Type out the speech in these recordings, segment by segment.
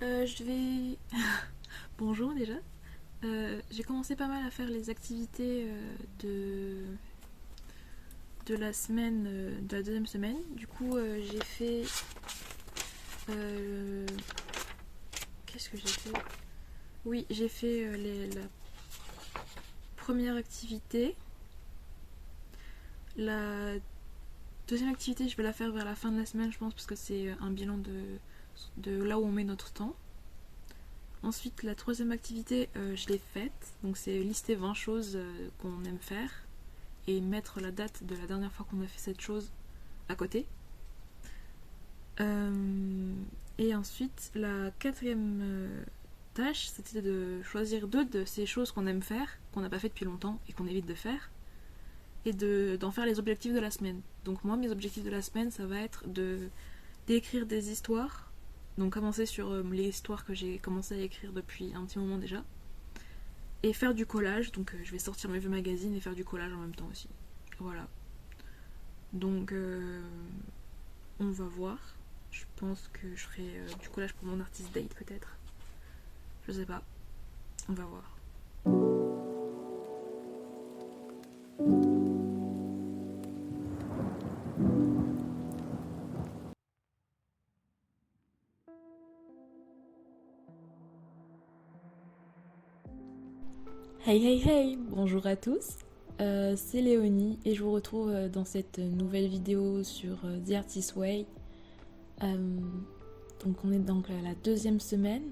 Je vais... Bonjour déjà. J'ai commencé pas mal à faire les activités de la semaine, de la deuxième semaine. Du coup, j'ai fait... euh, Qu'est-ce que j'ai fait? Oui, j'ai fait la première activité. La deuxième activité, je vais la faire vers la fin de la semaine, je pense, parce que c'est un bilan de là où on met notre temps. Ensuite, la troisième activité, je l'ai faite. Donc, c'est lister 20 choses qu'on aime faire et mettre la date de la dernière fois qu'on a fait cette chose à côté. Et ensuite, la quatrième tâche, c'était de choisir deux de ces choses qu'on aime faire, qu'on n'a pas fait depuis longtemps et qu'on évite de faire, et d'en faire les objectifs de la semaine. Donc moi, mes objectifs de la semaine, ça va être d'écrire des histoires. Donc commencer sur les histoires que j'ai commencé à écrire depuis un petit moment déjà. Et faire du collage, donc je vais sortir mes vieux magazines et faire du collage en même temps aussi. Voilà. Donc on va voir. Je pense que je ferai du collage pour mon artist date peut-être. Je sais pas. On va voir. Hey hey hey, bonjour à tous. C'est Léonie et je vous retrouve dans cette nouvelle vidéo sur The Artist Way. Euh, donc on est donc à la deuxième semaine.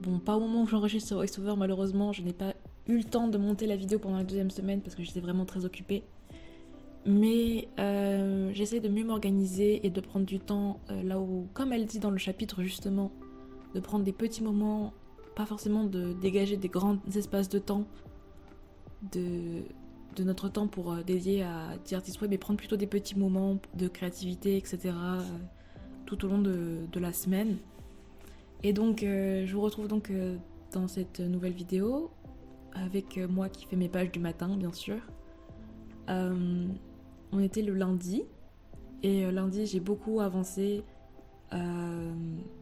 Bon, pas au moment où j'enregistre sur VoiceOver, malheureusement, je n'ai pas eu le temps de monter la vidéo pendant la deuxième semaine parce que j'étais vraiment très occupée. Mais j'essaie de mieux m'organiser et de prendre du temps là où, comme elle dit dans le chapitre justement, de prendre des petits moments, pas forcément de dégager des grands espaces de temps de, de notre temps pour dédier à The Artist Web, mais prendre plutôt des petits moments de créativité, etc. Tout au long de la semaine. Et donc je vous retrouve donc dans cette nouvelle vidéo avec moi qui fais mes pages du matin, bien sûr. On était le lundi et lundi j'ai beaucoup avancé euh,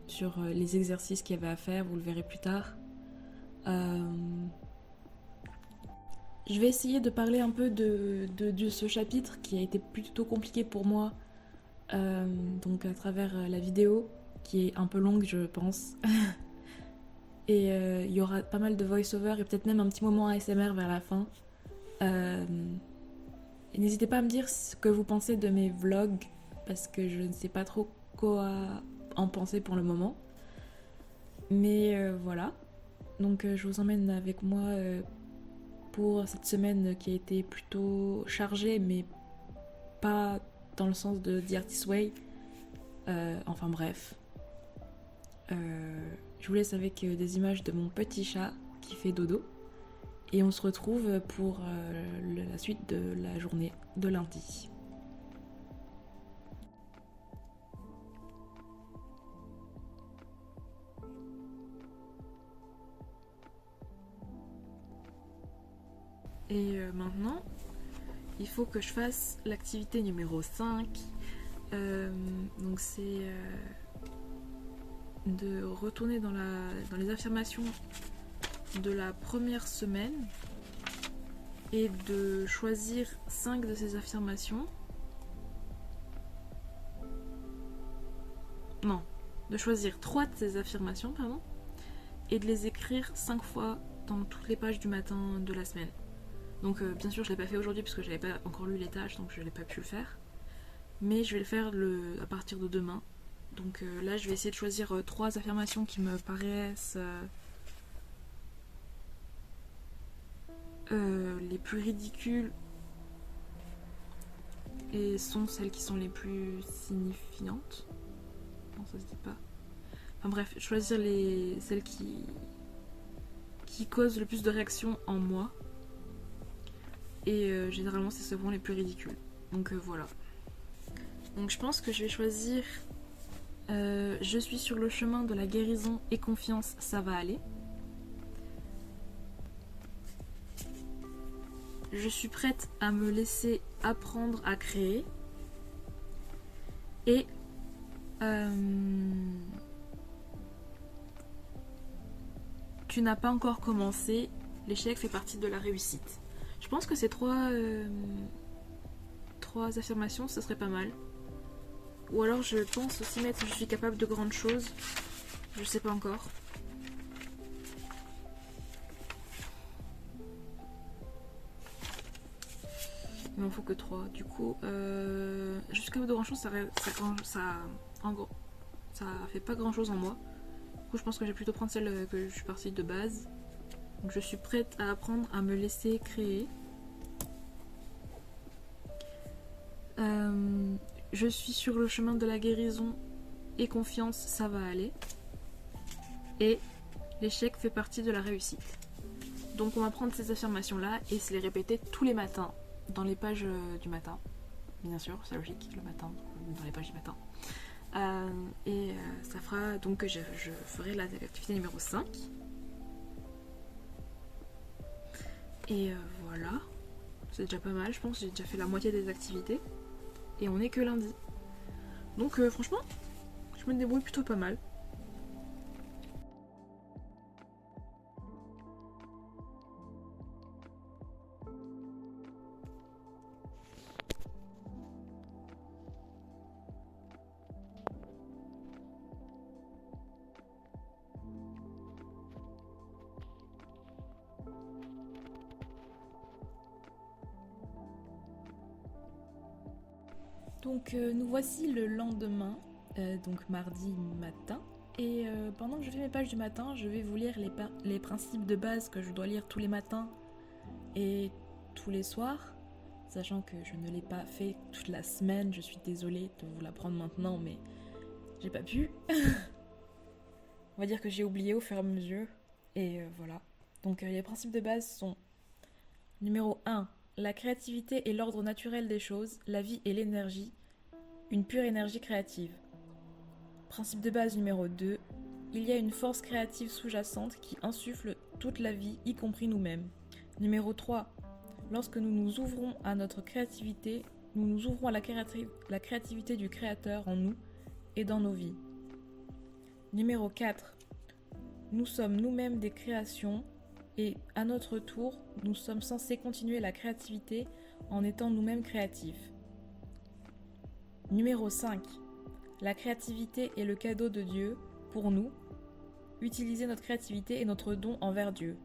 sur les exercices qu'il y avait à faire, vous le verrez plus tard. Euh, je vais essayer de parler un peu de ce chapitre qui a été plutôt compliqué pour moi, donc à travers la vidéo qui est un peu longue je pense. Et il y aura pas mal de voice-over et peut-être même un petit moment ASMR vers la fin. Euh, et n'hésitez pas à me dire ce que vous pensez de mes vlogs parce que je ne sais pas trop quoi en penser pour le moment. Mais voilà, donc je vous emmène avec moi pour cette semaine qui a été plutôt chargée, mais pas dans le sens de The Artist Way. Enfin bref. Je vous laisse avec des images de mon petit chat qui fait dodo. Et on se retrouve pour la suite de la journée de lundi. Et maintenant, il faut que je fasse l'activité numéro 5. Donc c'est de retourner dans les affirmations de la première semaine et de choisir 5 de ces affirmations. Non, de choisir 3 de ces affirmations, pardon, et de les écrire 5 fois dans toutes les pages du matin de la semaine. Donc bien sûr je l'ai pas fait aujourd'hui parce que j'avais pas encore lu les tâches donc je n'ai pas pu le faire. Mais je vais le faire à partir de demain. Donc là je vais essayer de choisir 3 affirmations qui me paraissent les plus ridicules et sont celles qui sont les plus signifiantes. Non ça se dit pas. Enfin bref, choisir celles qui causent le plus de réactions en moi. Et généralement c'est souvent les plus ridicules. Donc voilà. Donc je pense que je vais choisir je suis sur le chemin de la guérison et confiance, ça va aller. Je suis prête à me laisser apprendre à créer. Et tu n'as pas encore commencé, l'échec fait partie de la réussite. Je pense que ces trois affirmations, ce serait pas mal. Ou alors je pense aussi mettre je suis capable de grandes choses. Je sais pas encore. Il m'en faut que 3. Du coup, je suis capable de grandes choses, en gros, ça fait pas grand chose en moi. Du coup, je pense que je vais plutôt prendre celle que je suis partie de base. Donc je suis prête à apprendre à me laisser créer. Je suis sur le chemin de la guérison et confiance, ça va aller. Et l'échec fait partie de la réussite. Donc on va prendre ces affirmations-là et se les répéter tous les matins, dans les pages du matin. Bien sûr, c'est logique, le matin, dans les pages du matin. Ça fera donc que je ferai l'activité numéro 5. Et voilà, c'est déjà pas mal, je pense, j'ai déjà fait la moitié des activités. Et on est que lundi. Donc franchement, je me débrouille plutôt pas mal. Donc nous voici le lendemain, donc mardi matin. Et pendant que je fais mes pages du matin, je vais vous lire les principes de base que je dois lire tous les matins et tous les soirs. Sachant que je ne l'ai pas fait toute la semaine, je suis désolée de vous l'apprendre maintenant, mais j'ai pas pu. On va dire que j'ai oublié au fur et à mesure. Et voilà. Donc les principes de base sont: numéro 1, la créativité est l'ordre naturel des choses, la vie est l'énergie, une pure énergie créative. Principe de base numéro 2, il y a une force créative sous-jacente qui insuffle toute la vie, y compris nous-mêmes. Numéro 3, lorsque nous nous ouvrons à notre créativité, nous nous ouvrons à la créativité du Créateur en nous et dans nos vies. Numéro 4, nous sommes nous-mêmes des créations et à notre tour, nous sommes censés continuer la créativité en étant nous-mêmes créatifs. Numéro 5, la créativité est le cadeau de Dieu pour nous. Utiliser notre créativité est notre don envers Dieu.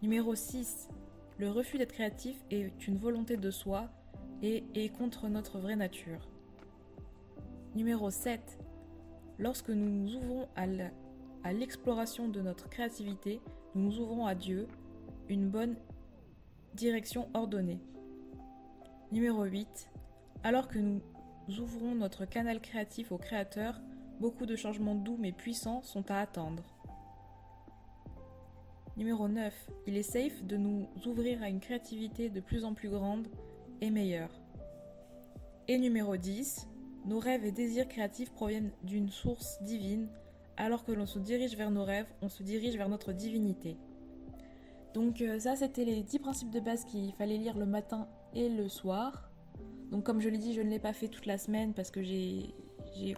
Numéro 6, le refus d'être créatif est une volonté de soi et est contre notre vraie nature. Numéro 7, lorsque nous nous ouvrons à l'exploration de notre créativité, nous nous ouvrons à Dieu, une bonne direction ordonnée. Numéro 8, alors que nous ouvrons notre canal créatif au Créateur, beaucoup de changements doux mais puissants sont à attendre. Numéro 9, il est safe de nous ouvrir à une créativité de plus en plus grande et meilleure. Et numéro 10, nos rêves et désirs créatifs proviennent d'une source divine. Alors que l'on se dirige vers nos rêves, on se dirige vers notre divinité. Donc ça, c'était les 10 principes de base qu'il fallait lire le matin et le soir. Donc comme je l'ai dit, je ne l'ai pas fait toute la semaine parce que j'ai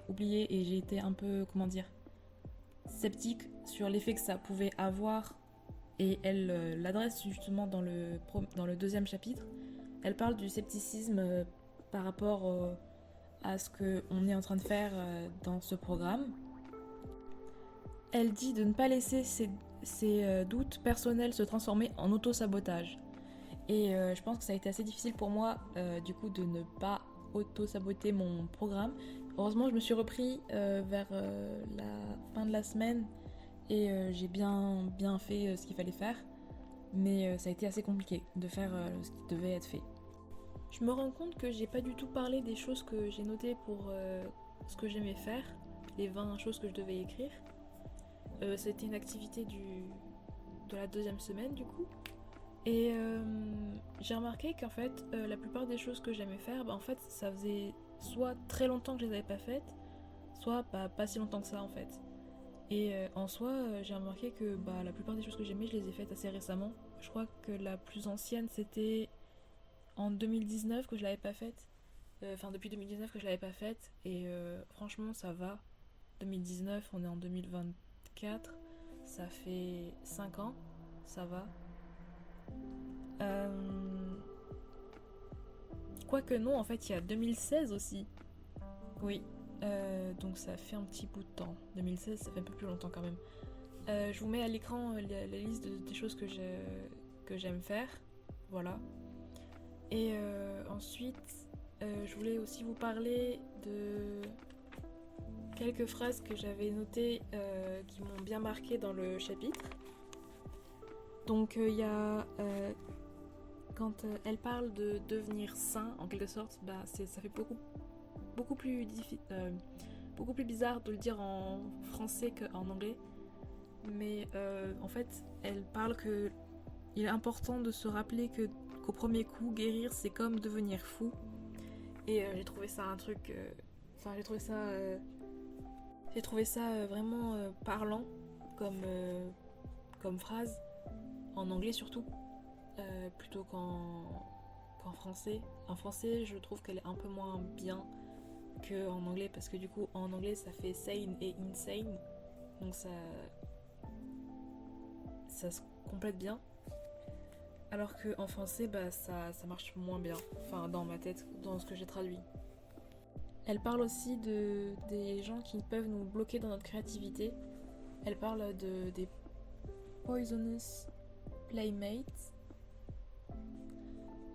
oublié et j'ai été un peu, sceptique sur l'effet que ça pouvait avoir. Et elle l'adresse justement dans le deuxième chapitre. Elle parle du scepticisme par rapport à ce qu'on est en train de faire dans ce programme. Elle dit de ne pas laisser ses doutes personnels se transformer en auto-sabotage. Et je pense que ça a été assez difficile pour moi, du coup, de ne pas auto-saboter mon programme. Heureusement, je me suis repris vers la fin de la semaine et j'ai bien fait ce qu'il fallait faire. Mais ça a été assez compliqué de faire ce qui devait être fait. Je me rends compte que j'ai pas du tout parlé des choses que j'ai notées pour ce que j'aimais faire, les 20 choses que je devais écrire. C'était une activité de la deuxième semaine du coup. Et j'ai remarqué qu'en fait, la plupart des choses que j'aimais faire, en fait, ça faisait soit très longtemps que je les avais pas faites, soit pas si longtemps que ça en fait. Et en soi, j'ai remarqué que la plupart des choses que j'aimais, je les ai faites assez récemment. Je crois que la plus ancienne, c'était en 2019 que je l'avais pas faite. Depuis 2019 que je l'avais pas faite. Et franchement, ça va. 2019, on est en 2024. ça fait 5 ans, ça va. Quoique non, en fait, il y a 2016 aussi. Oui, donc ça fait un petit bout de temps. 2016, ça fait un peu plus longtemps quand même. Je vous mets à l'écran la liste des choses que j'aime faire. Voilà. Et ensuite, je voulais aussi vous parler de quelques phrases que j'avais notées qui m'ont bien marqué dans le chapitre. Donc il y a quand elle parle de devenir sain en quelque sorte, bah ça fait beaucoup plus bizarre de le dire en français qu'en anglais. Mais en fait, elle parle que il est important de se rappeler qu'au premier coup, guérir c'est comme devenir fou. Et j'ai trouvé ça un truc, j'ai trouvé ça vraiment parlant comme phrase, en anglais surtout, plutôt qu'en français. En français, je trouve qu'elle est un peu moins bien qu'en anglais, parce que du coup, en anglais, ça fait sane et insane, donc ça se complète bien. Alors qu'en français, bah, ça marche moins bien, enfin dans ma tête, dans ce que j'ai traduit. Elle parle aussi des gens qui peuvent nous bloquer dans notre créativité. Elle parle des poisonous playmates.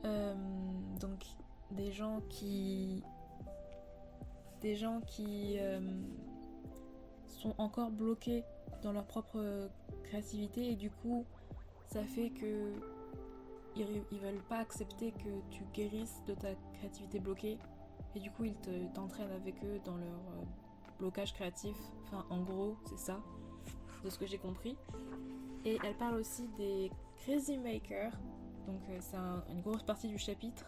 Donc des gens qui sont encore bloqués dans leur propre créativité, et du coup ça fait que ils veulent pas accepter que tu guérisses de ta créativité bloquée, et du coup ils t'entraînent avec eux dans leur blocage créatif. Enfin, en gros, c'est ça, de ce que j'ai compris. Et elle parle aussi des crazy makers, donc c'est une grosse partie du chapitre,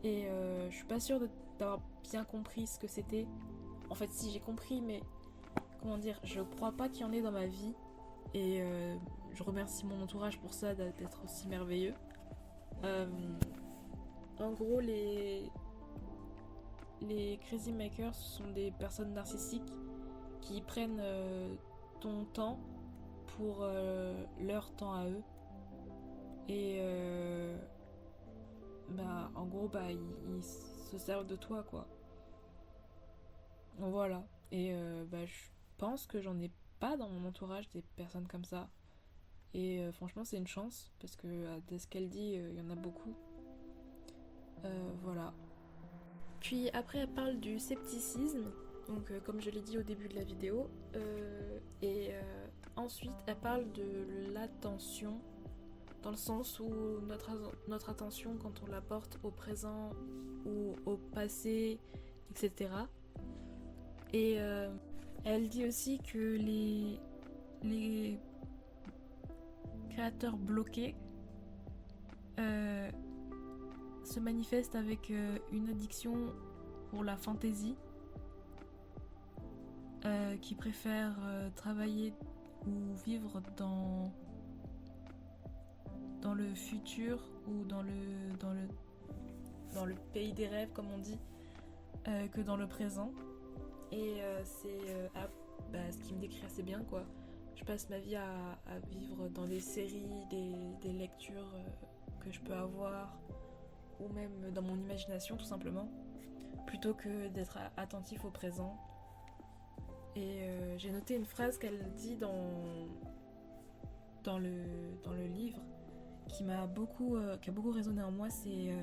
et je suis pas sûre d'avoir bien compris ce que c'était. En fait, si, j'ai compris, mais comment dire, je crois pas qu'il y en ait dans ma vie, et je remercie mon entourage pour ça, d'être aussi merveilleux. En gros, les crazy makers sont des personnes narcissiques qui prennent ton temps pour leur temps à eux, et bah en gros bah ils se servent de toi, quoi. Voilà. Et bah je pense que j'en ai pas dans mon entourage des personnes comme ça, et franchement c'est une chance, parce que de ce qu'elle dit, il y en a beaucoup. Voilà. Puis après, elle parle du scepticisme, donc comme je l'ai dit au début de la vidéo, et ensuite elle parle de l'attention, dans le sens où notre attention, quand on la porte au présent ou au passé, etc. Et elle dit aussi que les créateurs bloqués se manifestent avec une addiction pour la fantaisie, qui préfèrent travailler ou vivre dans le futur, ou dans le pays des rêves, comme on dit, que dans le présent. Et c'est ce qui me décrit assez bien, quoi. Je passe ma vie à vivre dans des séries, des lectures que je peux avoir, ou même dans mon imagination, tout simplement, plutôt que d'être attentif au présent. Et j'ai noté une phrase qu'elle dit dans le livre, qui a beaucoup résonné en moi. C'est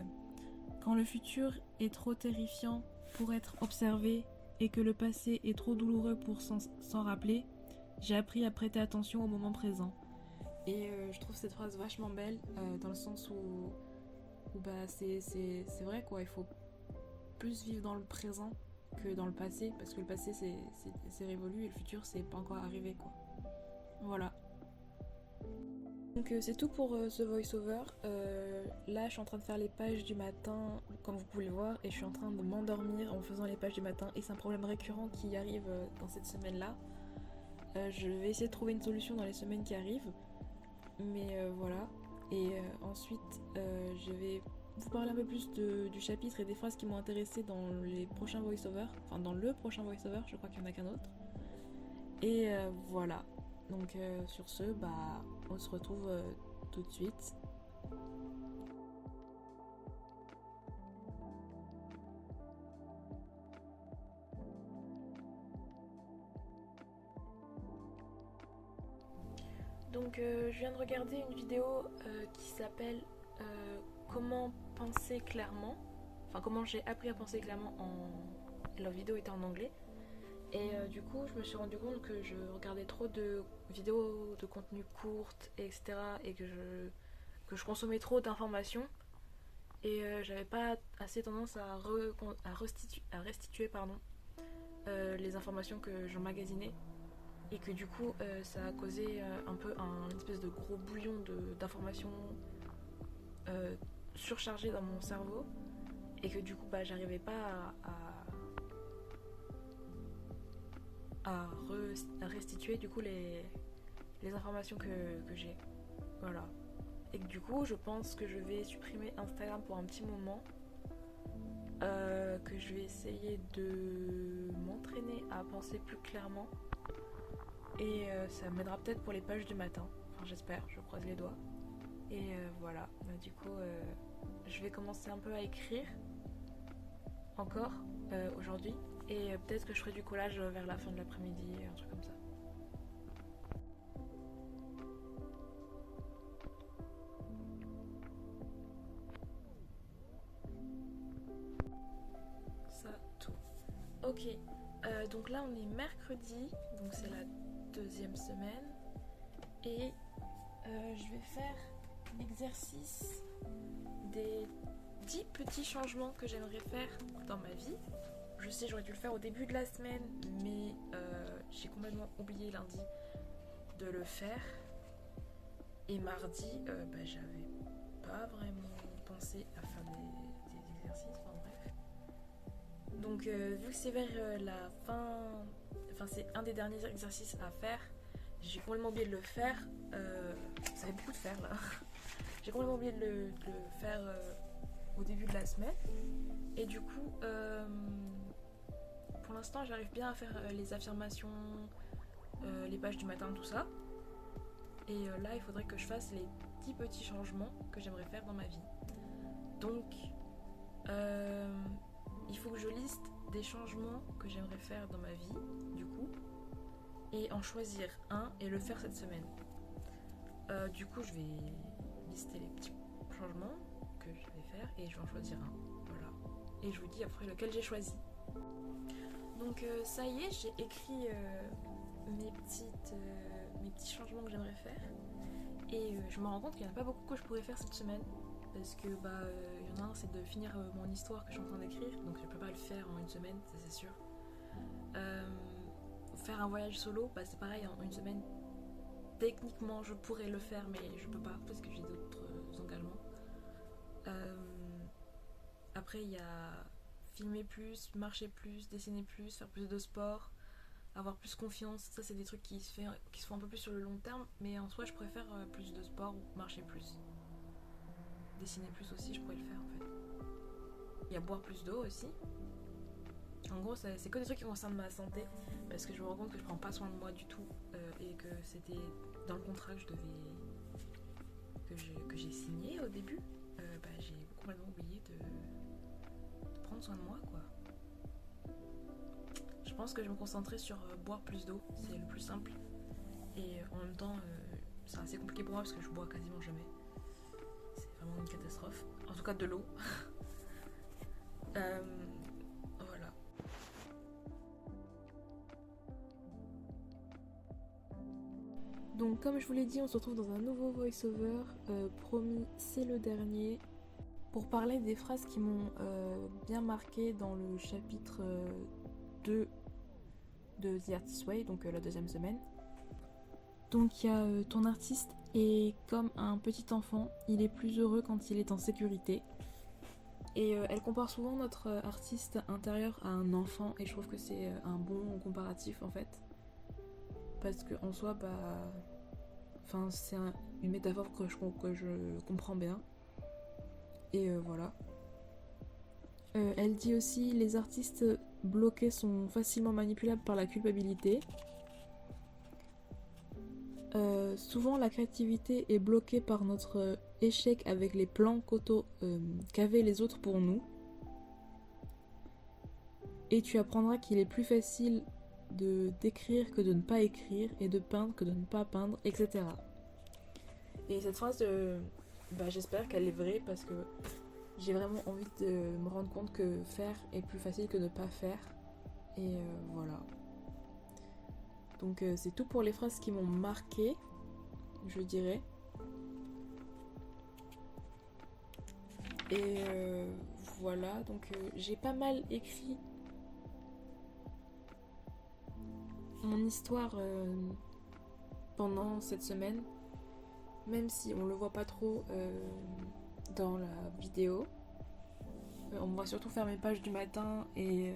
quand le futur est trop terrifiant pour être observé, et que le passé est trop douloureux pour s'en rappeler, j'ai appris à prêter attention au moment présent. Et je trouve cette phrase vachement belle, dans le sens où bah c'est vrai, quoi. Il faut plus vivre dans le présent que dans le passé, parce que le passé c'est révolu, et le futur c'est pas encore arrivé, quoi. Voilà. Donc c'est tout pour ce voice-over. Là je suis en train de faire les pages du matin, comme vous pouvez le voir, et je suis en train de m'endormir en faisant les pages du matin, et c'est un problème récurrent qui arrive dans cette semaine-là. Je vais essayer de trouver une solution dans les semaines qui arrivent, mais voilà. Et ensuite je vais vous parler un peu plus du chapitre et des phrases qui m'ont intéressée dans les prochains voice-over, enfin dans le prochain voice-over, je crois qu'il n'y en a qu'un autre. Et voilà. Donc sur ce, bah, on se retrouve tout de suite. Donc je viens de regarder une vidéo qui s'appelle Comment penser clairement. Enfin, comment j'ai appris à penser clairement La vidéo était en anglais. Et du coup, je me suis rendu compte que je regardais trop de vidéos de contenu courtes, etc. Et que je consommais trop d'informations. Et j'avais pas assez tendance à restituer les informations que j'emmagasinais. Et que du coup, ça a causé un peu un espèce de gros bouillon d'informations surchargées dans mon cerveau. Et que du coup, bah, j'arrivais pas à restituer du coup les informations que j'ai. Voilà. Et que du coup, je pense que je vais supprimer Instagram pour un petit moment. Que je vais essayer de m'entraîner à penser plus clairement. Et ça m'aidera peut-être pour les pages du matin. Enfin, j'espère, je croise les doigts. Et voilà. Du coup, je vais commencer un peu à écrire encore aujourd'hui. Et peut-être que je ferai du collage vers la fin de l'après-midi, un truc comme ça. Ça, tout. Ok. Donc là, on est mercredi. Donc c'est la deuxième semaine. Et je vais faire l'exercice des 10 petits changements que j'aimerais faire dans ma vie. Je sais, j'aurais dû le faire au début de la semaine, mais j'ai complètement oublié lundi de le faire. Et mardi, j'avais pas vraiment pensé à faire des exercices, enfin bref. Donc vu que c'est vers la fin, enfin c'est un des derniers exercices à faire, j'ai complètement oublié de le faire. Ça fait beaucoup de faire là. J'ai complètement oublié de le faire au début de la semaine. Et du coup, pour l'instant, j'arrive bien à faire les affirmations, les pages du matin, tout ça. Et là, il faudrait que je fasse les 10 petits changements que j'aimerais faire dans ma vie. Donc, il faut que je liste des changements que j'aimerais faire dans ma vie, du coup, et en choisir un et le faire cette semaine. Du coup, je vais lister les petits changements que je vais faire et je vais en choisir un. Voilà. Et je vous dis après lequel j'ai choisi. Donc ça y est, j'ai écrit mes petits changements que j'aimerais faire. Et je me rends compte qu'il n'y en a pas beaucoup que je pourrais faire cette semaine. Parce que y en a un, c'est de finir mon histoire que je suis en train d'écrire. Donc je peux pas le faire en une semaine, ça c'est sûr. Faire un voyage solo, c'est pareil, en une semaine. Techniquement, je pourrais le faire, mais je peux pas parce que j'ai d'autres engagements. Après, il y a filmer plus, marcher plus, dessiner plus, faire plus de sport, avoir plus confiance. Ça, c'est des trucs qui se font un peu plus sur le long terme, mais en soi, je préfère plus de sport ou marcher plus. Dessiner plus aussi, je pourrais le faire en fait. Il y a boire plus d'eau aussi. En gros, c'est que des trucs qui concernent ma santé, parce que je me rends compte que je prends pas soin de moi du tout, et que c'était dans le contrat que j'ai signé au début. J'ai complètement oublié de prendre soin de moi, quoi. Je pense que je vais me concentrer sur boire plus d'eau, c'est le plus simple. Et en même temps, c'est assez compliqué pour moi parce que je bois quasiment jamais. C'est vraiment une catastrophe. En tout cas, de l'eau. Voilà. Donc comme je vous l'ai dit, on se retrouve dans un nouveau voice-over. Promis, c'est le dernier. Pour parler des phrases qui m'ont bien marqué dans le chapitre 2 de The Artist Way, donc la deuxième semaine. Donc il y a ton artiste est comme un petit enfant, il est plus heureux quand il est en sécurité. Et elle compare souvent notre artiste intérieur à un enfant, et je trouve que c'est un bon comparatif en fait. Parce que en soi, c'est une métaphore que je comprends bien. Et voilà. Elle dit aussi les artistes bloqués sont facilement manipulables par la culpabilité. souvent la créativité est bloquée par notre échec avec les plans qu'avaient les autres pour nous. Et tu apprendras qu'il est plus facile d'écrire que de ne pas écrire, et de peindre que de ne pas peindre, etc. Et cette phrase, j'espère qu'elle est vraie, parce que j'ai vraiment envie de me rendre compte que faire est plus facile que ne pas faire. Et voilà. Donc c'est tout pour les phrases qui m'ont marqué, je dirais. Et voilà, donc j'ai pas mal écrit mon histoire pendant cette semaine, même si on le voit pas trop dans la vidéo. On me voit surtout faire mes pages du matin et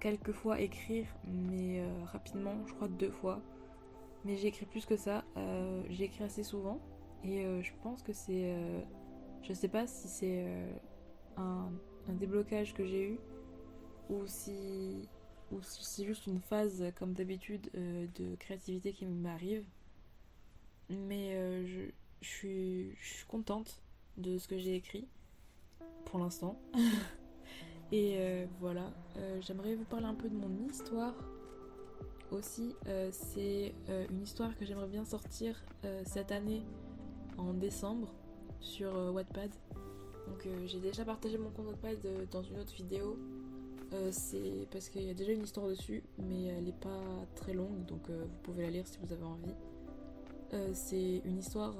quelques fois écrire, mais rapidement, je crois 2 fois. Mais j'ai écrit plus que ça, j'ai écrit assez souvent, et je pense que c'est... je sais pas si c'est un déblocage que j'ai eu, ou si c'est juste une phase, comme d'habitude, de créativité qui m'arrive. Mais je suis contente de ce que j'ai écrit, pour l'instant. Et voilà, j'aimerais vous parler un peu de mon histoire aussi. C'est une histoire que j'aimerais bien sortir cette année, en décembre, sur Wattpad. Donc j'ai déjà partagé mon compte Wattpad dans une autre vidéo. C'est parce qu'il y a déjà une histoire dessus, mais elle n'est pas très longue, donc vous pouvez la lire si vous avez envie. C'est une histoire,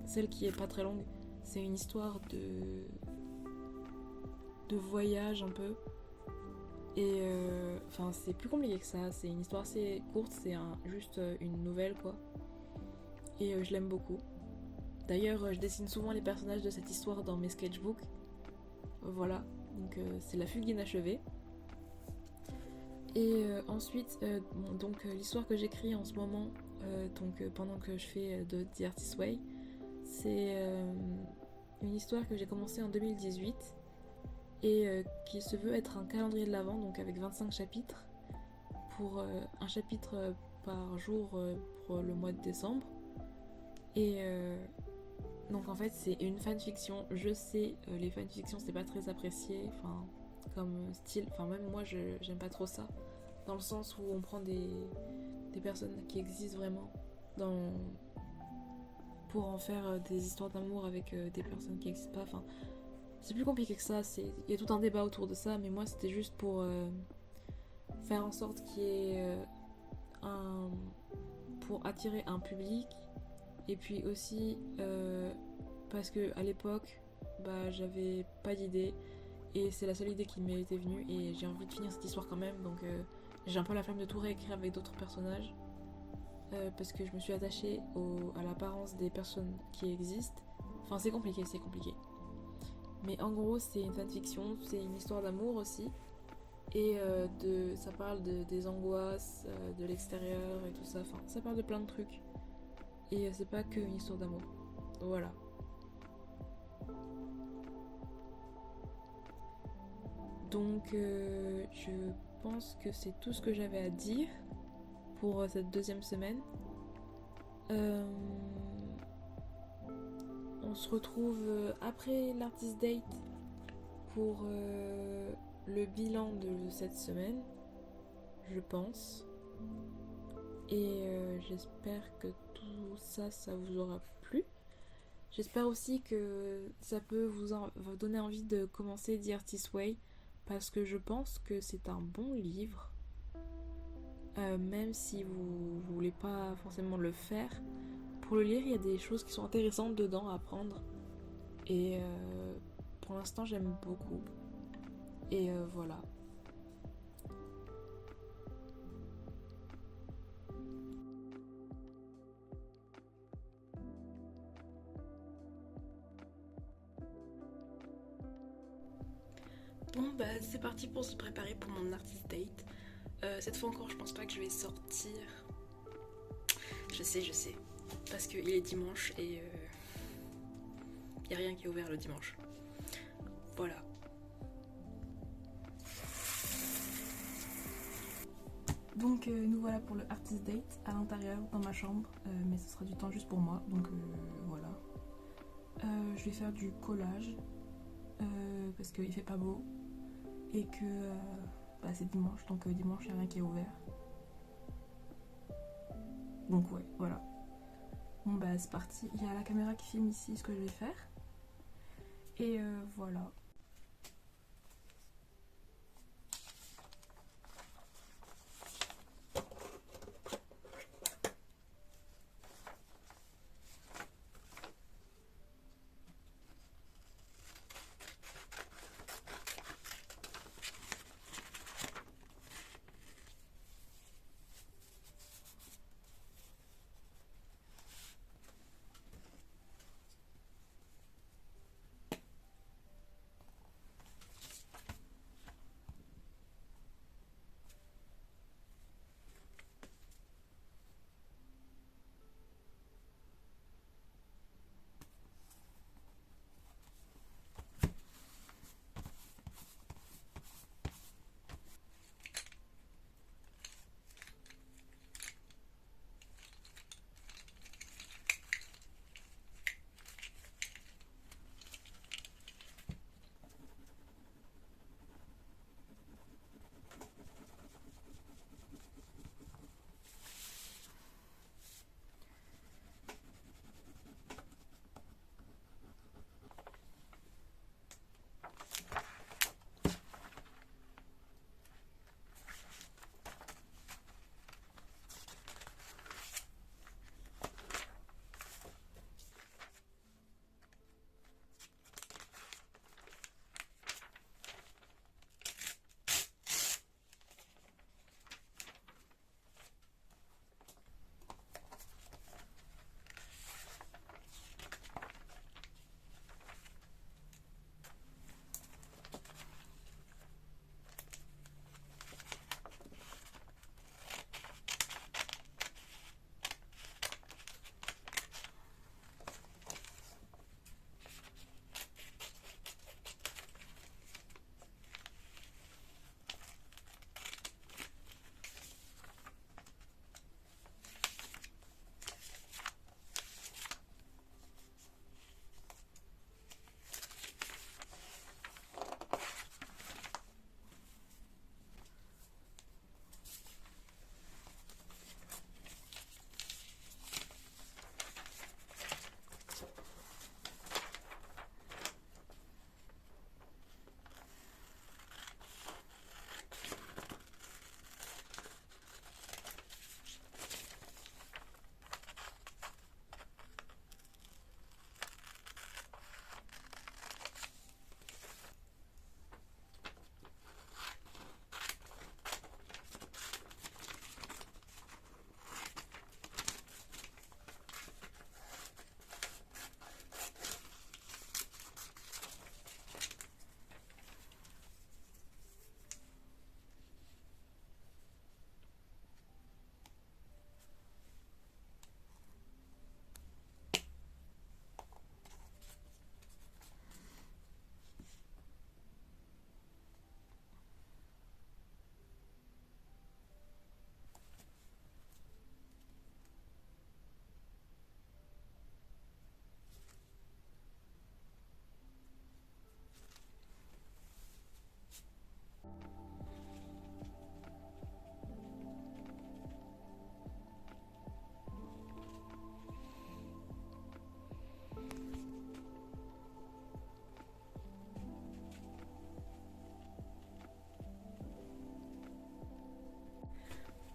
celle qui est pas très longue, c'est une histoire de voyage un peu. Et enfin, c'est plus compliqué que ça, c'est une histoire assez courte, c'est juste une nouvelle quoi. Et je l'aime beaucoup. D'ailleurs, je dessine souvent les personnages de cette histoire dans mes sketchbooks. Voilà, donc c'est La Fugue inachevée. Et ensuite, l'histoire que j'écris en ce moment, pendant que je fais de The Artist Way, c'est une histoire que j'ai commencée en 2018 et qui se veut être un calendrier de l'Avent, donc avec 25 chapitres, pour un chapitre par jour pour le mois de décembre. Et donc en fait c'est une fanfiction. Je sais, les fanfictions c'est pas très apprécié, enfin comme style, enfin même moi j'aime pas trop ça, dans le sens où on prend des personnes qui existent vraiment pour en faire des histoires d'amour avec des personnes qui existent pas. Enfin, c'est plus compliqué que ça, il y a tout un débat autour de ça, mais moi c'était juste pour faire en sorte qu'il y ait pour attirer un public. Et puis aussi parce que à l'époque j'avais pas d'idée, et c'est la seule idée qui m'était venue, et j'ai envie de finir cette histoire quand même, donc j'ai un peu la flemme de tout réécrire avec d'autres personnages, parce que je me suis attachée à l'apparence des personnes qui existent. Enfin c'est compliqué. Mais en gros c'est une fanfiction, c'est une histoire d'amour aussi, et ça parle des angoisses de l'extérieur et tout ça, enfin ça parle de plein de trucs. Et c'est pas qu'une histoire d'amour. Voilà. Donc je pense que c'est tout ce que j'avais à dire pour cette deuxième semaine. On se retrouve après l'Artist Date pour le bilan de cette semaine, je pense. Et j'espère que tout ça vous aura plu. J'espère aussi que ça peut vous donner envie de commencer The Artist Way, parce que je pense que c'est un bon livre. Même si vous voulez pas forcément le faire, pour le lire il y a des choses qui sont intéressantes dedans à apprendre. Et pour l'instant j'aime beaucoup. Et voilà. Bon c'est parti pour se préparer pour mon artist date. Cette fois encore je pense pas que je vais sortir. Je sais. Parce qu'il est dimanche et y a rien qui est ouvert le dimanche. Voilà. Donc nous voilà pour le artist date à l'intérieur dans ma chambre, mais ce sera du temps juste pour moi, donc voilà. Je vais faire du collage parce qu'il fait pas beau et que c'est dimanche, donc dimanche il n'y a rien qui est ouvert. Donc ouais, voilà. Bon bah c'est parti, il y a la caméra qui filme ici ce que je vais faire. Et voilà.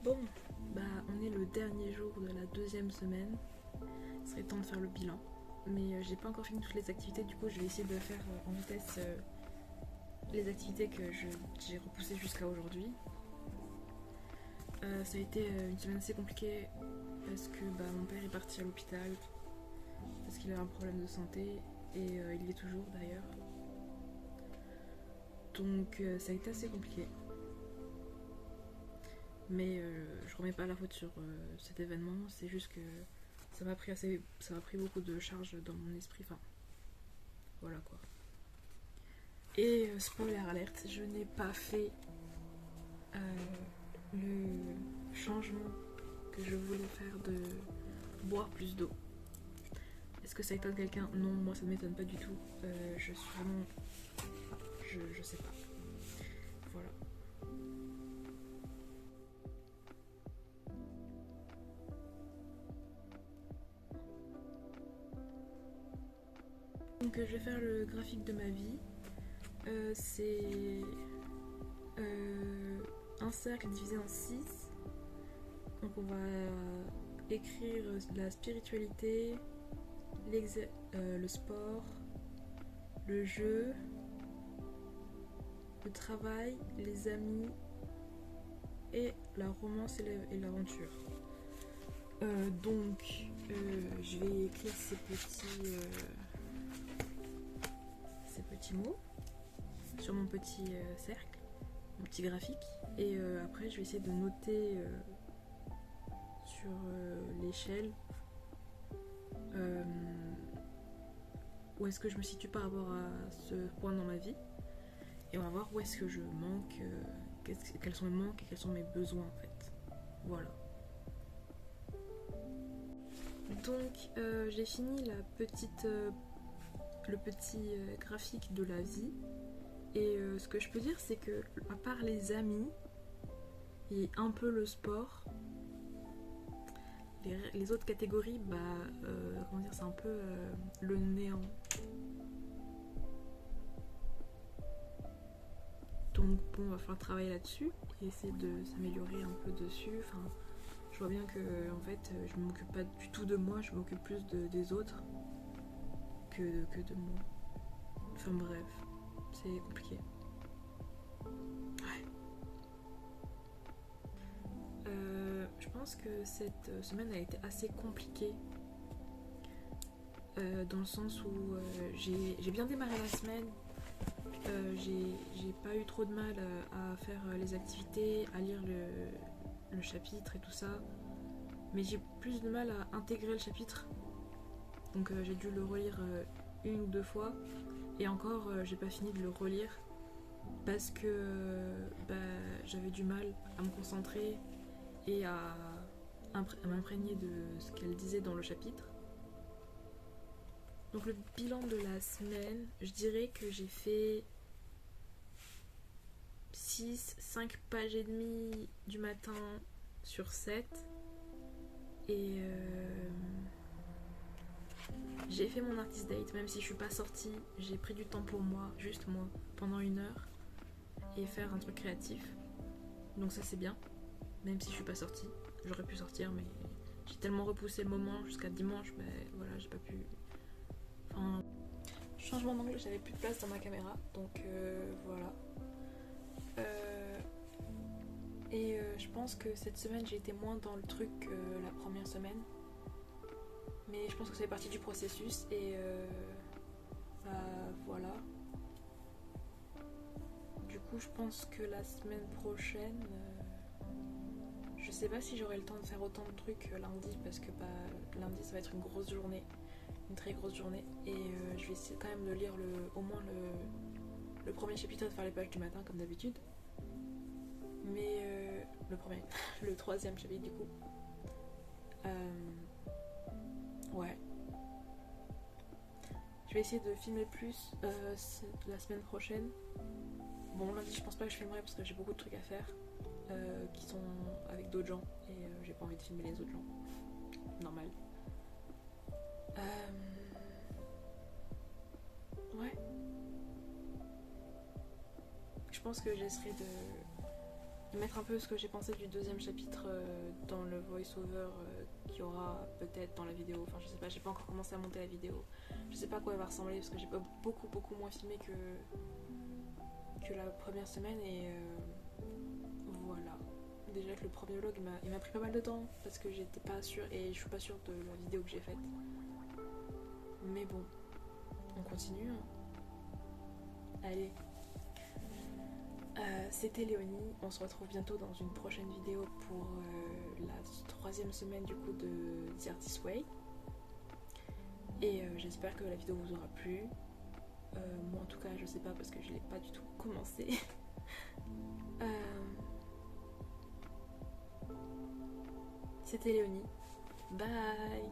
Bon, on est le dernier jour de la deuxième semaine. Il serait temps de faire le bilan. Mais j'ai pas encore fini toutes les activités, du coup je vais essayer de faire en vitesse les activités que j'ai repoussées jusqu'à aujourd'hui. Ça a été une semaine assez compliquée parce que mon père est parti à l'hôpital parce qu'il a un problème de santé et il y est toujours d'ailleurs. Donc ça a été assez compliqué. Mais je remets pas la faute sur cet événement, c'est juste que ça m'a pris beaucoup de charge dans mon esprit, enfin voilà quoi. Et spoiler alerte, je n'ai pas fait le changement que je voulais faire de boire plus d'eau. Est-ce que ça étonne quelqu'un? Non, moi ça ne m'étonne pas du tout. Je suis vraiment... Je sais pas. Voilà. Donc je vais faire le graphique de ma vie. C'est un cercle divisé en 6. Donc on va écrire la spiritualité, le sport, le jeu, le travail, les amis et la romance et l'aventure. Donc je vais écrire ces petits mots sur mon petit cercle, mon petit graphique, et après je vais essayer de noter sur l'échelle où est-ce que je me situe par rapport à ce point dans ma vie, et on va voir où est-ce que je manque, quels sont mes manques et quels sont mes besoins en fait. Voilà. Donc j'ai fini le petit graphique de la vie, et ce que je peux dire c'est que à part les amis et un peu le sport, les autres catégories, comment dire, c'est un peu le néant. Donc bon, va falloir travailler là-dessus et essayer de s'améliorer un peu dessus. Enfin, je vois bien que en fait, je ne m'occupe pas du tout de moi, je m'occupe plus des autres que de moi. Enfin bref, c'est compliqué. Ouais. Je pense que cette semaine a été assez compliquée. Dans le sens où j'ai bien démarré la semaine. J'ai pas eu trop de mal à faire les activités, à lire le chapitre et tout ça, mais j'ai plus de mal à intégrer le chapitre, donc j'ai dû le relire une ou deux fois, et encore j'ai pas fini de le relire parce que j'avais du mal à me concentrer et à m'imprégner de ce qu'elle disait dans le chapitre. Donc le bilan de la semaine, je dirais que j'ai fait 5 pages et demie du matin sur 7. Et j'ai fait mon artist date, même si je suis pas sortie, j'ai pris du temps pour moi, juste moi, pendant 1 heure, et faire un truc créatif. Donc ça c'est bien, même si je suis pas sortie. J'aurais pu sortir, mais j'ai tellement repoussé le moment jusqu'à dimanche, voilà, j'ai pas pu... Enfin, changement d'angle, j'avais plus de place dans ma caméra, donc voilà. Et je pense que cette semaine j'ai été moins dans le truc que la première semaine, mais je pense que ça fait partie du processus, et voilà. Du coup je pense que la semaine prochaine, je sais pas si j'aurai le temps de faire autant de trucs lundi, parce que lundi ça va être une grosse journée, une très grosse journée, et je vais essayer quand même de lire au moins le premier chapitre, de faire les pages du matin comme d'habitude, mais le troisième chapitre du coup, ouais, je vais essayer de filmer plus la semaine prochaine. Bon, lundi je pense pas que je filmerai parce que j'ai beaucoup de trucs à faire qui sont avec d'autres gens, et j'ai pas envie de filmer les autres gens, normal. Ouais, je pense que j'essaierai de mettre un peu ce que j'ai pensé du deuxième chapitre dans le voice-over qu'il y aura peut-être dans la vidéo. Enfin, je sais pas, j'ai pas encore commencé à monter la vidéo. Je sais pas à quoi elle va ressembler parce que j'ai pas beaucoup moins filmé que la première semaine, et voilà. Déjà que le premier vlog il m'a pris pas mal de temps parce que j'étais pas sûre, et je suis pas sûre de la vidéo que j'ai faite. Mais bon, on continue. Allez. C'était Léonie, on se retrouve bientôt dans une prochaine vidéo pour la 3e semaine du coup de The Artist Way, et j'espère que la vidéo vous aura plu. Moi en tout cas je sais pas parce que je l'ai pas du tout commencé. c'était Léonie. Bye.